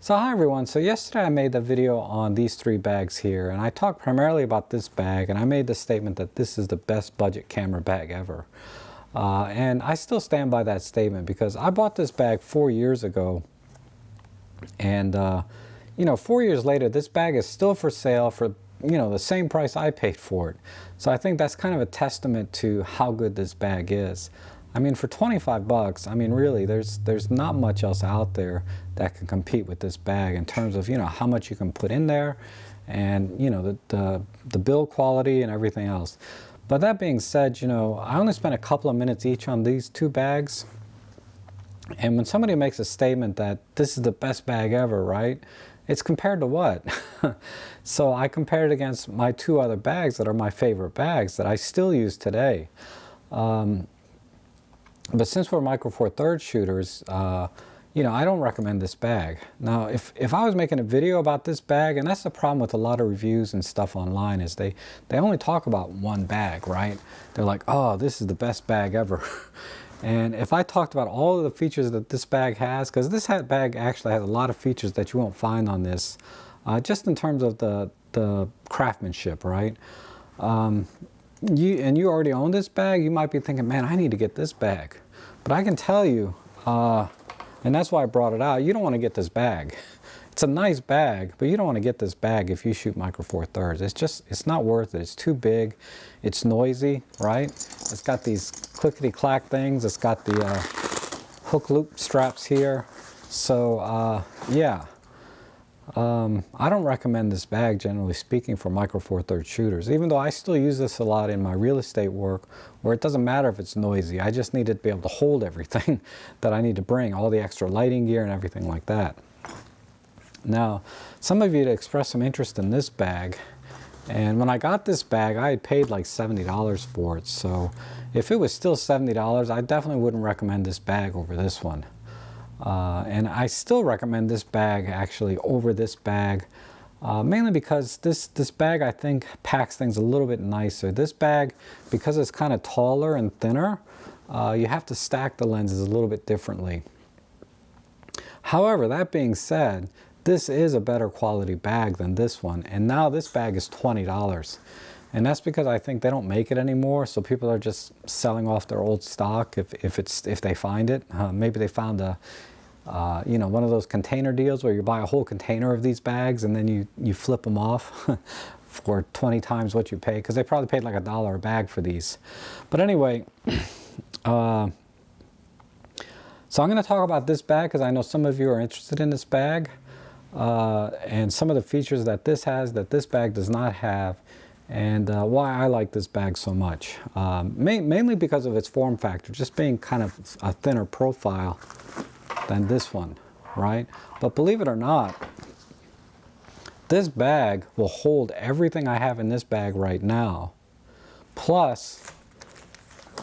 So hi everyone, so yesterday I made the video on these three bags here, and I talked primarily about this bag, and I made the statement that this is the best budget camera bag ever. And I still stand by that statement because I bought this bag 4 years ago, and you know, 4 years later this bag is still for sale for, you know, the same price I paid for it. So I think that's kind of a testament to how good this bag is. I mean, for 25 bucks, I mean, really, there's not much else out there that can compete with this bag in terms of, you know, how much you can put in there and, you know, the build quality and everything else. But that being said, you know, I only spent a couple of minutes each on these two bags. And when somebody makes a statement that this is the best bag ever, right? It's compared to what? So I compared it against my two other bags that are my favorite bags that I still use today. But since we're Micro Four Thirds shooters, you know, I don't recommend this bag. Now, if I was making a video about this bag, and that's the problem with a lot of reviews and stuff online, is they only talk about one bag, right? They're like, oh, this is the best bag ever. And if I talked about all of the features that this bag has, because this bag actually has a lot of features that you won't find on this, just in terms of the craftsmanship, right? You already own this bag, you might be thinking, man, I need to get this bag. But I can tell you, and that's why I brought it out, you don't want to get this bag. It's a nice bag, but you don't want to get this bag if you shoot Micro Four Thirds. It's not worth it. It's too big. It's noisy, right? It's got these clickety-clack things. It's got the hook loop straps here. So, yeah. I don't recommend this bag, generally speaking, for Micro Four Thirds shooters, even though I still use this a lot in my real estate work, where it doesn't matter if it's noisy. I just need it to be able to hold everything that I need to bring, all the extra lighting gear and everything like that. Now, some of you had expressed some interest in this bag, and when I got this bag, I had paid like $70 for it, so if it was still $70, I definitely wouldn't recommend this bag over this one. And I still recommend this bag actually over this bag, mainly because this bag, I think, packs things a little bit nicer. This bag, because it's kind of taller and thinner, you have to stack the lenses a little bit differently. However, that being said, this is a better quality bag than this one, and now this bag is $20. And that's because I think they don't make it anymore, so people are just selling off their old stock if they find it. Maybe they found a you know, one of those container deals where you buy a whole container of these bags and then you flip them off for 20 times what you pay, because they probably paid like $1 a bag for these. But anyway, so I'm going to talk about this bag because I know some of you are interested in this bag, and some of the features that this has that this bag does not have, and why I like this bag so much. Mainly because of its form factor, just being kind of a thinner profile than this one, right? But believe it or not, this bag will hold everything I have in this bag right now, plus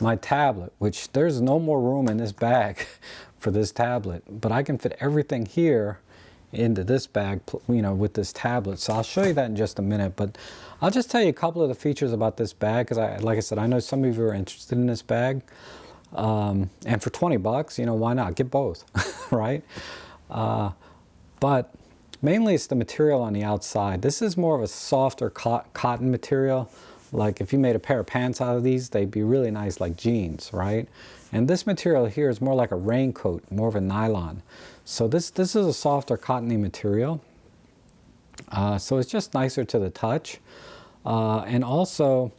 my tablet, which there's no more room in this bag for this tablet, but I can fit everything here into this bag, you know, with this tablet. So I'll show you that in just a minute, but I'll just tell you a couple of the features about this bag, because like I said, I know some of you are interested in this bag. And for 20 bucks, you know, why not? Get both, right? But mainly it's the material on the outside. This is more of a softer cotton material. Like if you made a pair of pants out of these, they'd be really nice like jeans, right? And this material here is more like a raincoat, more of a nylon. So this is a softer cottony material. So it's just nicer to the touch. And also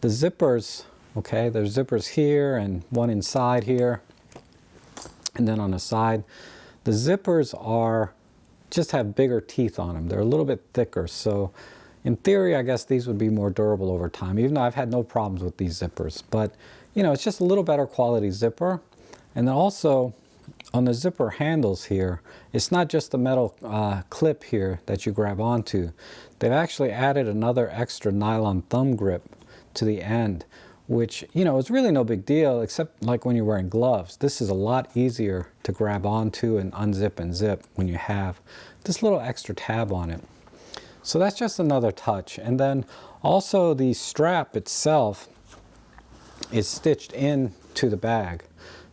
the zippers, okay, there's zippers here and one inside here, and then on the side. The zippers just have bigger teeth on them. They're a little bit thicker, so in theory, I guess these would be more durable over time, even though I've had no problems with these zippers. But, you know, it's just a little better quality zipper. And then also, on the zipper handles here, it's not just the metal clip here that you grab onto. They've actually added another extra nylon thumb grip to the end, which, you know, is really no big deal, except like when you're wearing gloves. This is a lot easier to grab onto and unzip and zip when you have this little extra tab on it. So that's just another touch. And then also the strap itself is stitched into the bag.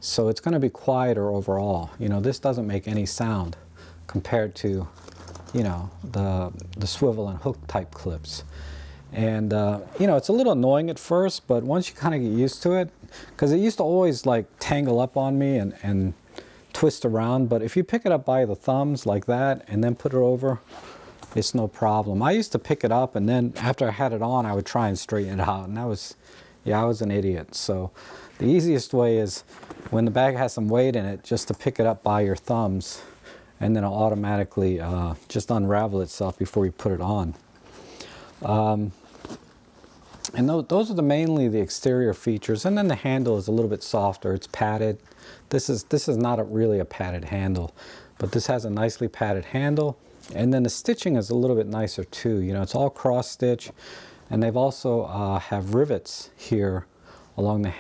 So it's going to be quieter overall. You know, this doesn't make any sound compared to you know, the swivel and hook type clips. And you know, it's a little annoying at first, but once you kind of get used to it, because it used to always like tangle up on me and twist around, but if you pick it up by the thumbs like that and then put it over, it's no problem. I used to pick it up and then after I had it on, I would try and straighten it out, and that was, yeah, I was an idiot. So the easiest way is when the bag has some weight in it, just to pick it up by your thumbs, and then it'll automatically just unravel itself before you put it on. And those are mainly the exterior features, and then the handle is a little bit softer. It's padded. This is not really a padded handle, but this has a nicely padded handle, and then the stitching is a little bit nicer too. You know, it's all cross stitch, and they've also have rivets here along the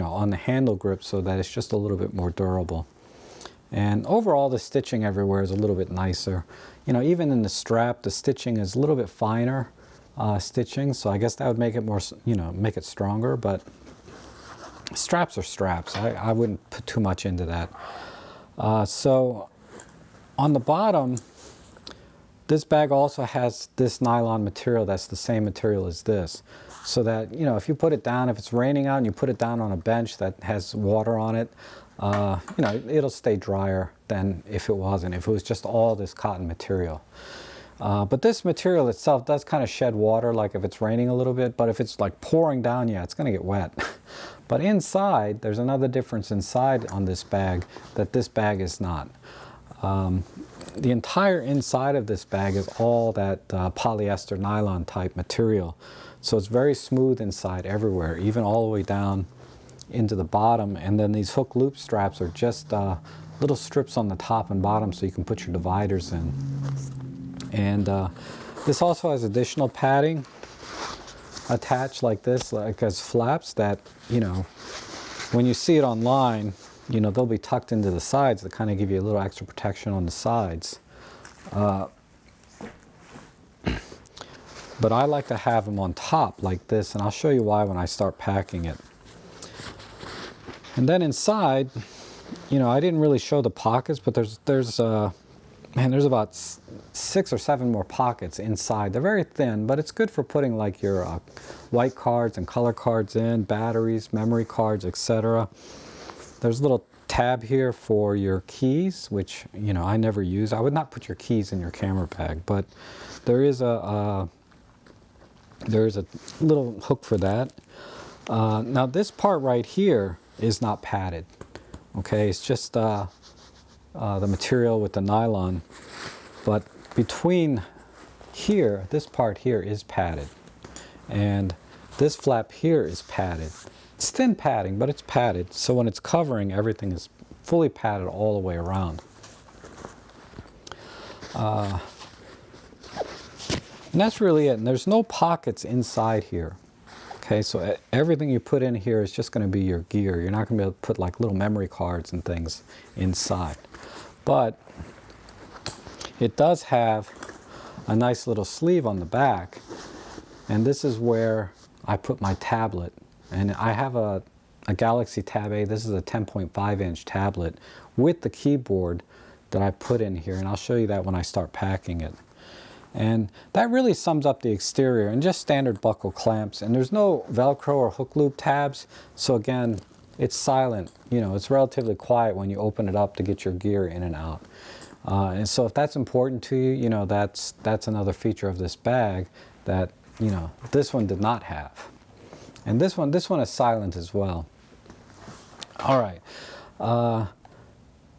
on the handle grip, so that it's just a little bit more durable. And overall, the stitching everywhere is a little bit nicer. You know, even in the strap, the stitching is a little bit finer. Stitching, so I guess that would make it more, you know, make it stronger, but straps are straps. I wouldn't put too much into that. So on the bottom, this bag also has this nylon material that's the same material as this, so that, you know, if you put it down, if it's raining out and you put it down on a bench that has water on it, you know, it'll stay drier than if it wasn't, if it was just all this cotton material. But this material itself does kind of shed water, like if it's raining a little bit, but if it's like pouring down, yeah, it's going to get wet. But inside, there's another difference inside on this bag that this bag is not. The entire inside of this bag is all that polyester nylon type material. So it's very smooth inside everywhere, even all the way down into the bottom. And then these hook loop straps are just little strips on the top and bottom so you can put your dividers in. And this also has additional padding attached like this, like as flaps that, you know, when you see it online, you know, they'll be tucked into the sides to kind of give you a little extra protection on the sides. But I like to have them on top like this, and I'll show you why when I start packing it. And then inside, you know, I didn't really show the pockets, but there's about 6 or 7 more pockets inside. They're very thin, but it's good for putting like your white cards and color cards in, batteries, memory cards, etc. There's a little tab here for your keys, which, you know, I never use. I would not put your keys in your camera bag, but there is a little hook for that. Now this part right here is not padded. Okay, it's just the material with the nylon, but between here, this part here is padded, and this flap here is padded. It's thin padding, but it's padded, so when it's covering, everything is fully padded all the way around. And that's really it, and there's no pockets inside here. Okay, so everything you put in here is just going to be your gear. You're not going to be able to put like little memory cards and things inside. But it does have a nice little sleeve on the back, and this is where I put my tablet. And I have a Galaxy Tab A. This is a 10.5 inch tablet with the keyboard that I put in here, and I'll show you that when I start packing it. And that really sums up the exterior, and just standard buckle clamps, and there's no Velcro or hook loop tabs, so again, it's silent. You know, it's relatively quiet when you open it up to get your gear in and out. And so if that's important to you, you know, that's another feature of this bag that, you know, this one did not have. And this one is silent as well. All right.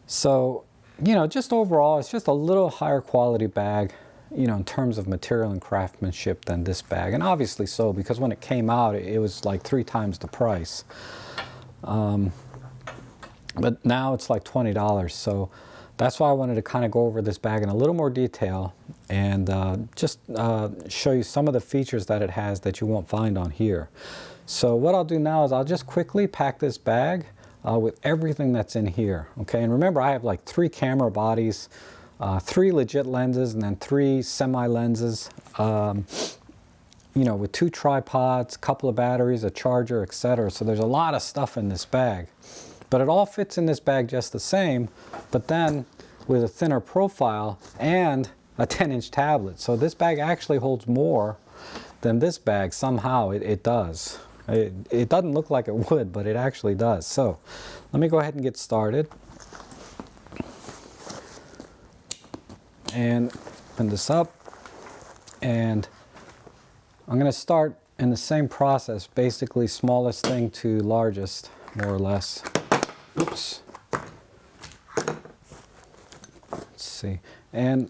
So, you know, just overall, it's just a little higher quality bag, you know, in terms of material and craftsmanship than this bag. And obviously so, because when it came out, it was like 3 times the price. But now it's like $20. So that's why I wanted to kind of go over this bag in a little more detail and just show you some of the features that it has that you won't find on here. So what I'll do now is I'll just quickly pack this bag with everything that's in here. Okay, and remember I have like 3 camera bodies, 3 legit lenses, and then 3 semi lenses, you know, with 2 tripods, a couple of batteries, a charger, etc. So there's a lot of stuff in this bag, but it all fits in this bag just the same, but then with a thinner profile and a 10-inch tablet. So this bag actually holds more than this bag. Somehow it does. It doesn't look like it would, but it actually does. So let me go ahead and get started. And open this up. And I'm going to start in the same process, basically smallest thing to largest, more or less. Oops. Let's see. And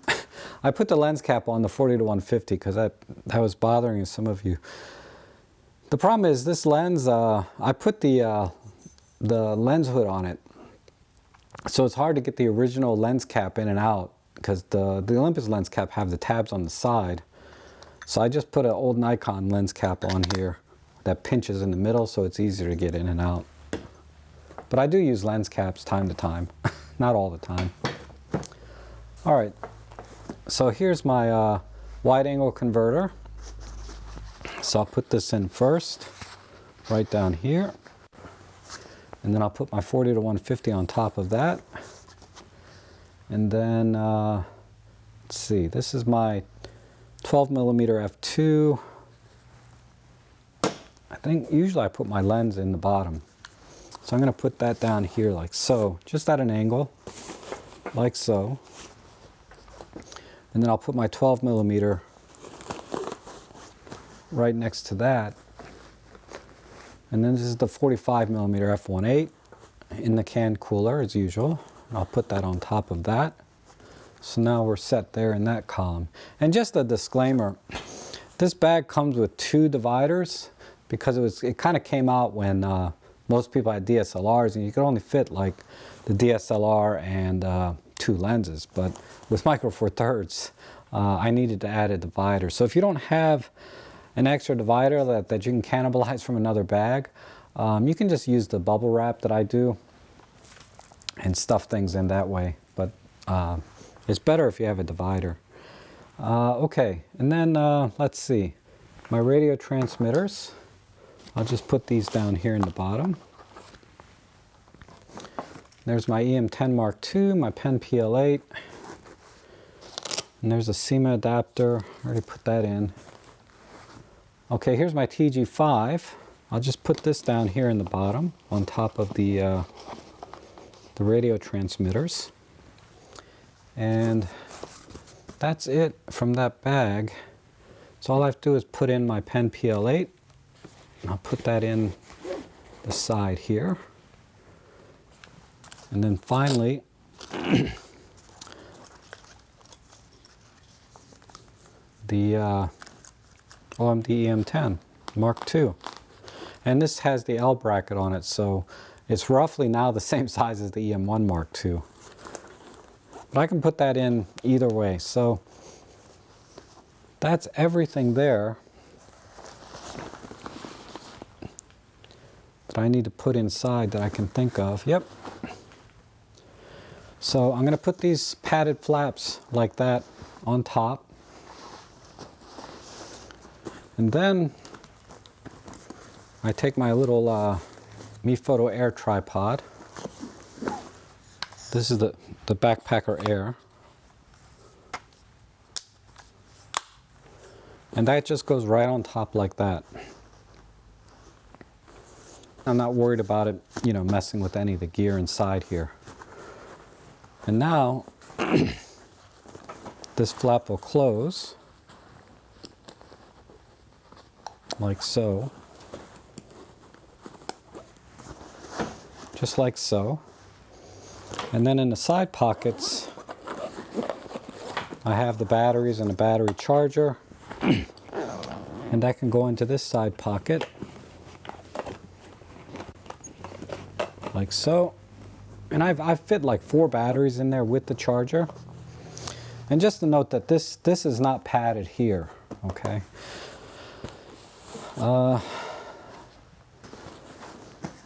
I put the lens cap on the 40 to 150 because that was bothering some of you. The problem is this lens, I put the lens hood on it, so it's hard to get the original lens cap in and out because the Olympus lens cap have the tabs on the side. So I just put an old Nikon lens cap on here that pinches in the middle, so it's easier to get in and out. But I do use lens caps time to time, not all the time. All right, so here's my wide angle converter. So I'll put this in first, right down here. And then I'll put my 40 to 150 on top of that. And then, let's see, this is my 12mm f2. I think usually I put my lens in the bottom. So I'm going to put that down here like so, just at an angle, like so. And then I'll put my 12mm right next to that. And then this is the 45mm f1.8 in the can cooler as usual. And I'll put that on top of that. So now we're set there in that column. And just a disclaimer, this bag comes with 2 dividers because it kind of came out when most people had DSLRs and you could only fit like the DSLR and 2 lenses. But with Micro Four Thirds, I needed to add a divider. So if you don't have an extra divider that you can cannibalize from another bag, you can just use the bubble wrap that I do and stuff things in that way. But it's better if you have a divider. Okay, and then let's see, my radio transmitters. I'll just put these down here in the bottom. There's my EM10 Mark II, my Pen PL8, and there's a SEMA adapter. I already put that in. Okay, here's my TG5. I'll just put this down here in the bottom on top of the radio transmitters. And that's it from that bag. So all I have to do is put in my Pen PL8. And I'll put that in the side here. And then finally, the OMD EM10 Mark II. And this has the L bracket on it, so it's roughly now the same size as the EM1 Mark II. But I can put that in either way. So that's everything there that I need to put inside that I can think of. Yep. So I'm going to put these padded flaps like that on top. And then I take my little Mi Photo Air tripod. This is the Backpacker Air. And that just goes right on top like that. I'm not worried about it, you know, messing with any of the gear inside here. And now this flap will close like so. Just like so. And then in the side pockets, I have the batteries and a battery charger. And that can go into this side pocket. Like so. And I've fit like 4 batteries in there with the charger. And just to note that this is not padded here, okay?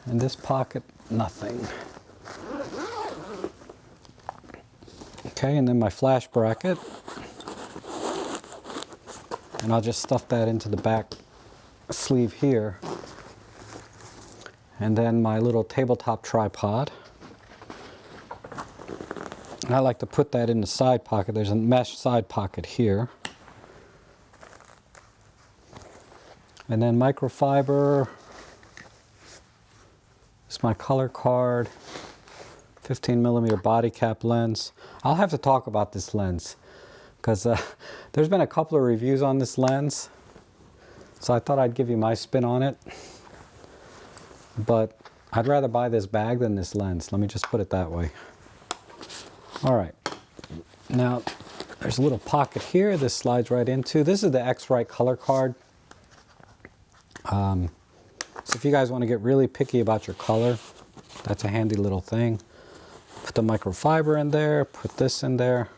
In this pocket, nothing. Okay, and then my flash bracket. And I'll just stuff that into the back sleeve here. And then my little tabletop tripod. And I like to put that in the side pocket. There's a mesh side pocket here. And then microfiber. It's my color card. 15mm body cap lens. I'll have to talk about this lens because there's been a couple of reviews on this lens. So I thought I'd give you my spin on it. But I'd rather buy this bag than this lens. Let me just put it that way. All right. Now, there's a little pocket here. This slides right into. This is the X-Rite color card. So if you guys want to get really picky about your color, that's a handy little thing. Put the microfiber in there. Put this in there.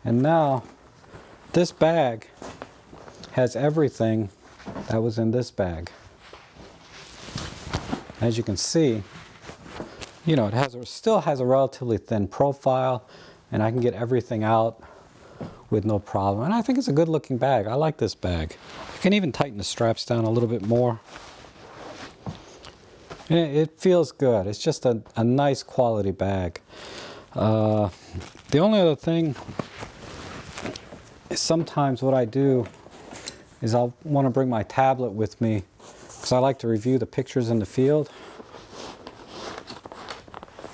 And now, this bag has everything that was in this bag. As you can see, you know, it still has a relatively thin profile, and I can get everything out with no problem. And I think it's a good looking bag. I like this bag. You can even tighten the straps down a little bit more. And it feels good. It's just a nice quality bag. The only other thing is sometimes what I do is I'll want to bring my tablet with me because I like to review the pictures in the field.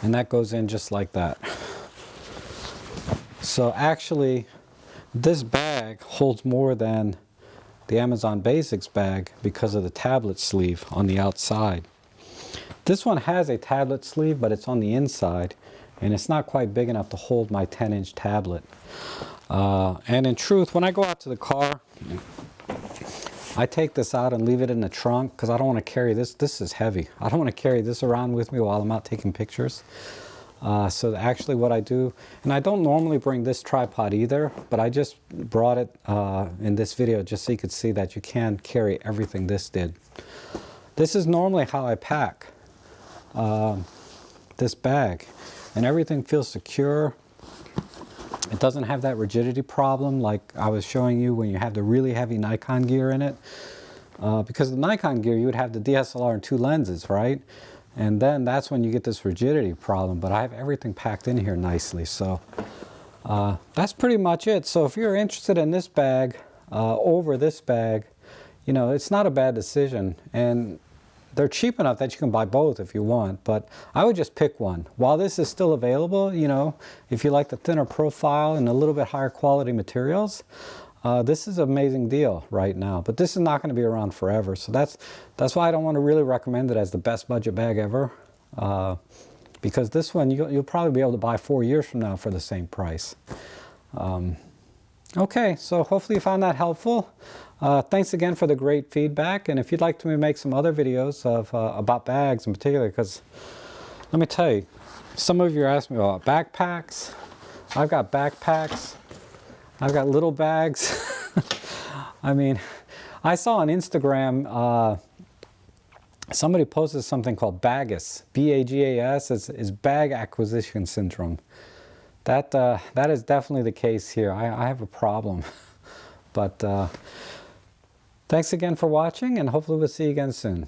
And that goes in just like that. So actually, this bag holds more than the Amazon Basics bag because of the tablet sleeve on the outside. This one has a tablet sleeve, but it's on the inside, and it's not quite big enough to hold my 10-inch tablet. And in truth, when I go out to the car, I take this out and leave it in the trunk because I don't want to carry this. This is heavy. I don't want to carry this around with me while I'm out taking pictures. So actually what I do, and I don't normally bring this tripod either, but I just brought it in this video just so you could see that you can carry everything this did. This is normally how I pack this bag, and everything feels secure. It doesn't have that rigidity problem like I was showing you when you have the really heavy Nikon gear in it. Because the Nikon gear, you would have the DSLR and 2 lenses, right? And then that's when you get this rigidity problem. But I have everything packed in here nicely. So that's pretty much it. So if you're interested in this bag over this bag, you know, it's not a bad decision. And they're cheap enough that you can buy both if you want, but I would just pick one. While this is still available, you know, if you like the thinner profile and a little bit higher quality materials, this is an amazing deal right now. But this is not going to be around forever, so that's why I don't want to really recommend it as the best budget bag ever, because this one you'll probably be able to buy 4 years from now for the same price. Okay, so hopefully you found that helpful. Thanks again for the great feedback, and if you'd like to make some other videos of about bags in particular, because let me tell you, some of you are asking me about backpacks. I've got backpacks. I've got little bags. I mean, I saw on Instagram somebody posted something called BAGAS, B-A-G-A-S, is bag acquisition syndrome. That is definitely the case here. I have a problem. But thanks again for watching, and hopefully we'll see you again soon.